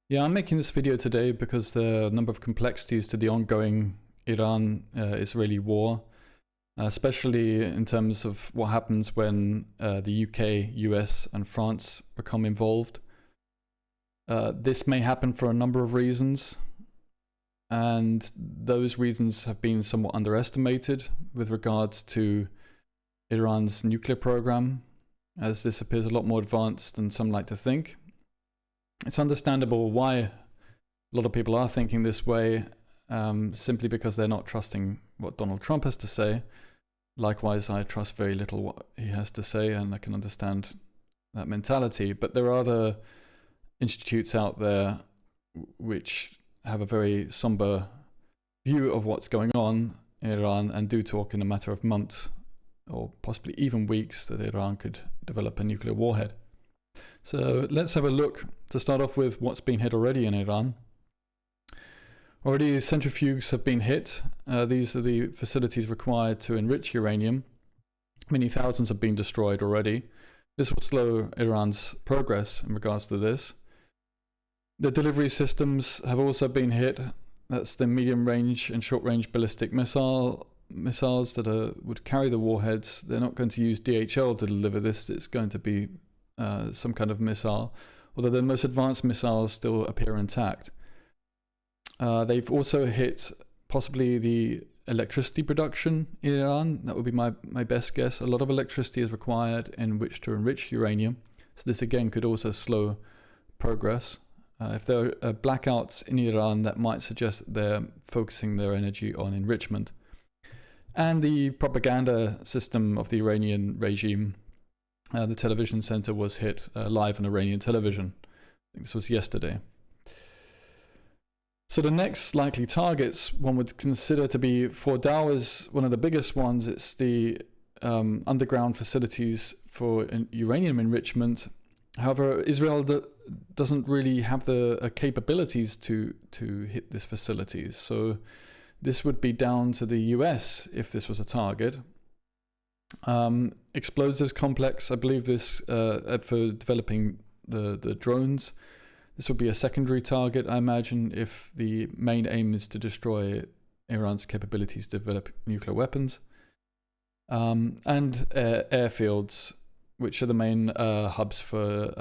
Yeah, I'm making this video today because the number of complexities to the ongoing Iran-Israeli war, especially in terms of what happens when the UK, US, and France become involved. This may happen for a number of reasons, and those reasons have been somewhat underestimated with regards to Iran's nuclear program, as this appears a lot more advanced than some like to think. It's understandable why a lot of people are thinking this way, simply because they're not trusting what Donald Trump has to say. Likewise, I trust very little what he has to say, and I can understand that mentality. But there are other institutes out there which have a very somber view of what's going on in Iran and do talk in a matter of months or possibly even weeks that Iran could develop a nuclear warhead. So let's have a look to start off with what's been hit already in Iran. Already centrifuges have been hit. These are the facilities required to enrich uranium. Many thousands have been destroyed already. This will slow Iran's progress in regards to this. The delivery systems have also been hit. That's the medium-range and short-range ballistic missiles that would carry the warheads. They're not going to use DHL to deliver this. It's going to be some kind of missile, although the most advanced missiles still appear intact. They've also hit possibly the electricity production in Iran. That would be my best guess. A lot of electricity is required in which to enrich uranium, so this again could also slow progress. If there are blackouts in Iran, that might suggest that they're focusing their energy on enrichment. And the propaganda system of the Iranian regime, the television center was hit live on Iranian television. I think this was yesterday. So the next likely targets one would consider to be, for Dow is one of the biggest ones. It's the underground facilities for uranium enrichment. However, Israel doesn't really have the capabilities to hit these facilities. So this would be down to the US if this was a target. Explosives complex, I believe this for developing the drones. This would be a secondary target, I imagine, if the main aim is to destroy Iran's capabilities to develop nuclear weapons. And airfields, which are the main hubs for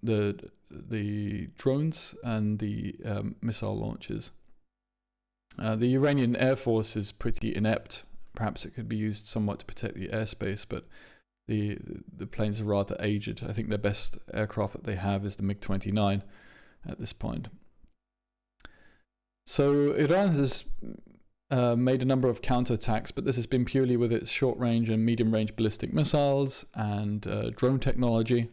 the drones and the missile launches. The Iranian Air Force is pretty inept. Perhaps it could be used somewhat to protect the airspace, but the planes are rather aged. I think their best aircraft that they have is the MiG-29 at this point. So Iran has made a number of counterattacks, but this has been purely with its short-range and medium-range ballistic missiles and drone technology.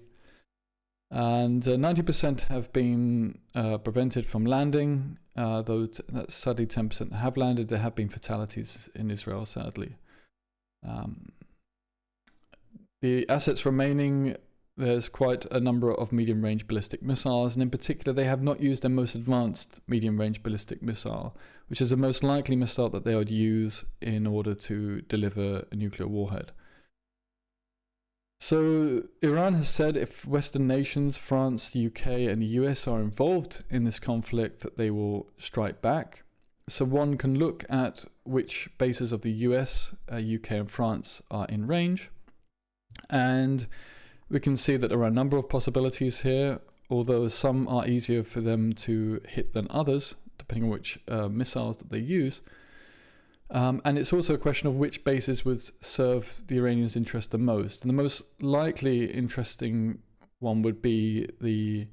And 90% have been prevented from landing, though that's sadly 10% have landed. There have been fatalities in Israel, sadly. The assets remaining, there's quite a number of medium-range ballistic missiles, and in particular they have not used their most advanced medium-range ballistic missile, which is the most likely missile that they would use in order to deliver a nuclear warhead. So Iran has said if Western nations, France, the UK and the US are involved in this conflict, that they will strike back. So one can look at which bases of the US, UK and France are in range, and we can see that there are a number of possibilities here, although some are easier for them to hit than others, depending on which missiles that they use. And it's also a question of which bases would serve the Iranians' interest the most. And the most likely interesting one would be the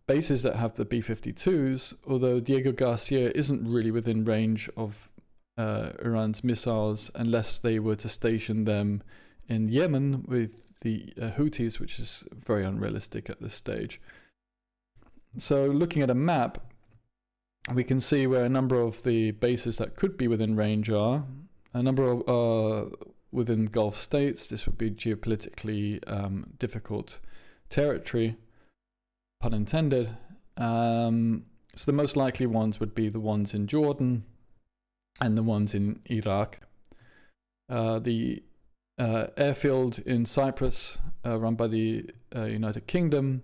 bases that have the B-52s, although Diego Garcia isn't really within range of Iran's missiles unless they were to station them in Yemen with the Houthis, which is very unrealistic at this stage. So looking at a map, we can see where a number of the bases that could be within range are. A number are within Gulf states. This would be geopolitically difficult territory, pun intended. So the most likely ones would be the ones in Jordan and the ones in Iraq. The airfield in Cyprus, run by the United Kingdom,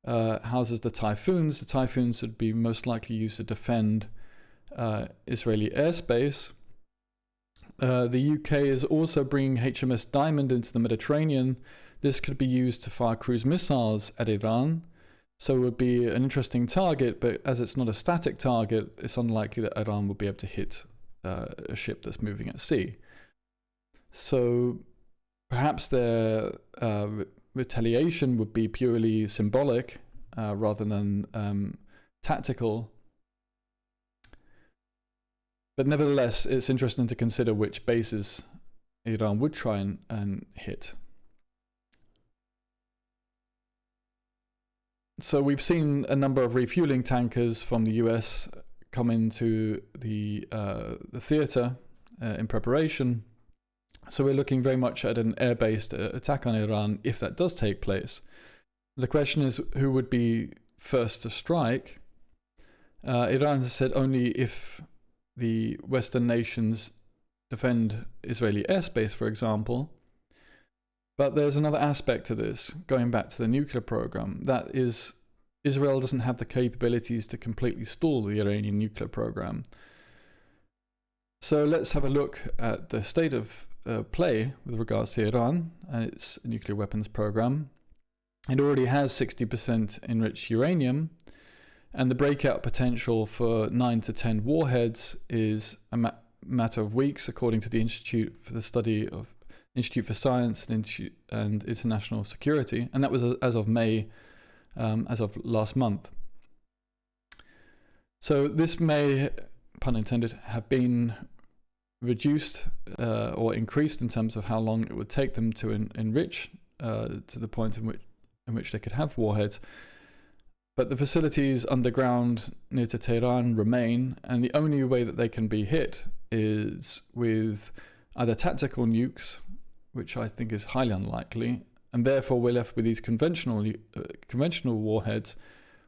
houses the Typhoons. The Typhoons would be most likely used to defend Israeli airspace. The UK is also bringing HMS Diamond into the Mediterranean. This could be used to fire cruise missiles at Iran. So it would be an interesting target, but as it's not a static target, it's unlikely that Iran will be able to hit a ship that's moving at sea. So perhaps their retaliation would be purely symbolic rather than tactical. But nevertheless, it's interesting to consider which bases Iran would try and hit. So we've seen a number of refueling tankers from the US come into the theatre in preparation. So we're looking very much at an air-based attack on Iran if that does take place. The question is who would be first to strike. Iran has said only if the Western nations defend Israeli airspace, for example. But there's another aspect to this, going back to the nuclear program. That is, Israel doesn't have the capabilities to completely stall the Iranian nuclear program. So let's have a look at the state of play with regards to Iran and its nuclear weapons program. It already has 60% enriched uranium, and the breakout potential for 9 to 10 warheads is a matter of weeks, according to the Institute for Science and International Security, and that was as of May, as of last month. So this may, pun intended, have been reduced or increased in terms of how long it would take them to enrich to the point in which they could have warheads. But the facilities underground near to Tehran remain, and the only way that they can be hit is with either tactical nukes, which I think is highly unlikely, and therefore we're left with these conventional warheads,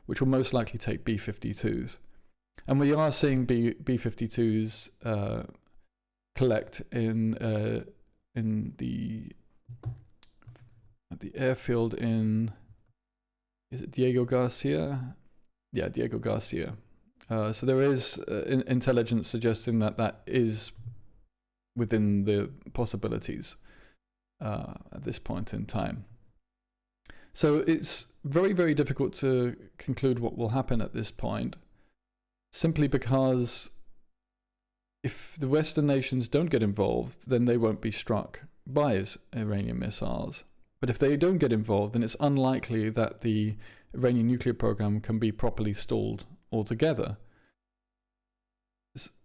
which will most likely take B-52s. And we are seeing B-52s collect in the airfield in, is it Diego Garcia? Yeah, Diego Garcia. So there is intelligence suggesting that that is within the possibilities at this point in time. So it's very, very difficult to conclude what will happen at this point, simply because if the Western nations don't get involved, then they won't be struck by Iranian missiles. But if they don't get involved, then it's unlikely that the Iranian nuclear program can be properly stalled altogether.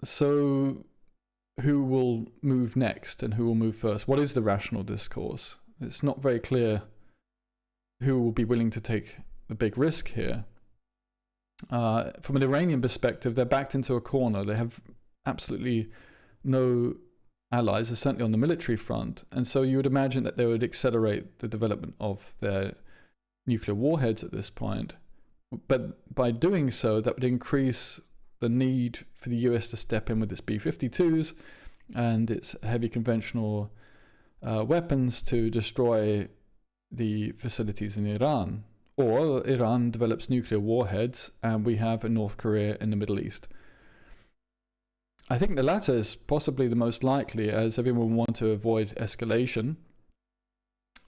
So who will move next and who will move first? What is the rational discourse? It's not very clear who will be willing to take the big risk here. From an Iranian perspective, they're backed into a corner. They have absolutely no allies, certainly on the military front, and so you would imagine that they would accelerate the development of their nuclear warheads at this point. But by doing so, that would increase the need for the US to step in with its B-52s and its heavy conventional weapons to destroy the facilities in Iran. Or Iran develops nuclear warheads and we have a North Korea in the Middle East. I think the latter is possibly the most likely, as everyone wants to avoid escalation,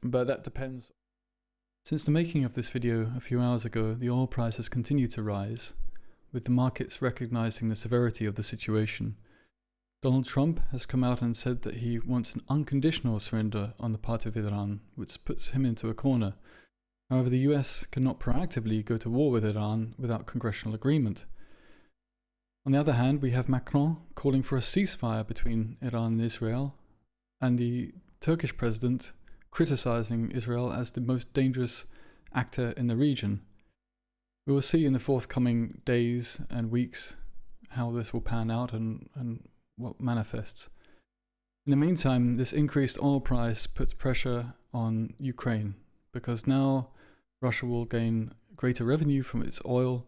but that depends. Since the making of this video a few hours ago, the oil price has continued to rise, with the markets recognizing the severity of the situation. Donald Trump has come out and said that he wants an unconditional surrender on the part of Iran, which puts him into a corner. However, the US cannot proactively go to war with Iran without congressional agreement. On the other hand, we have Macron calling for a ceasefire between Iran and Israel, and the Turkish president criticizing Israel as the most dangerous actor in the region. We will see in the forthcoming days and weeks how this will pan out and what manifests. In the meantime, this increased oil price puts pressure on Ukraine, because now Russia will gain greater revenue from its oil,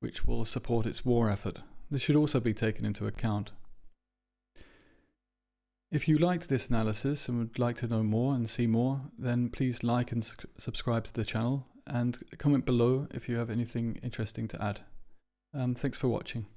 which will support its war effort. This should also be taken into account. If you liked this analysis and would like to know more and see more, then please like and subscribe to the channel, and comment below if you have anything interesting to add. Thanks for watching.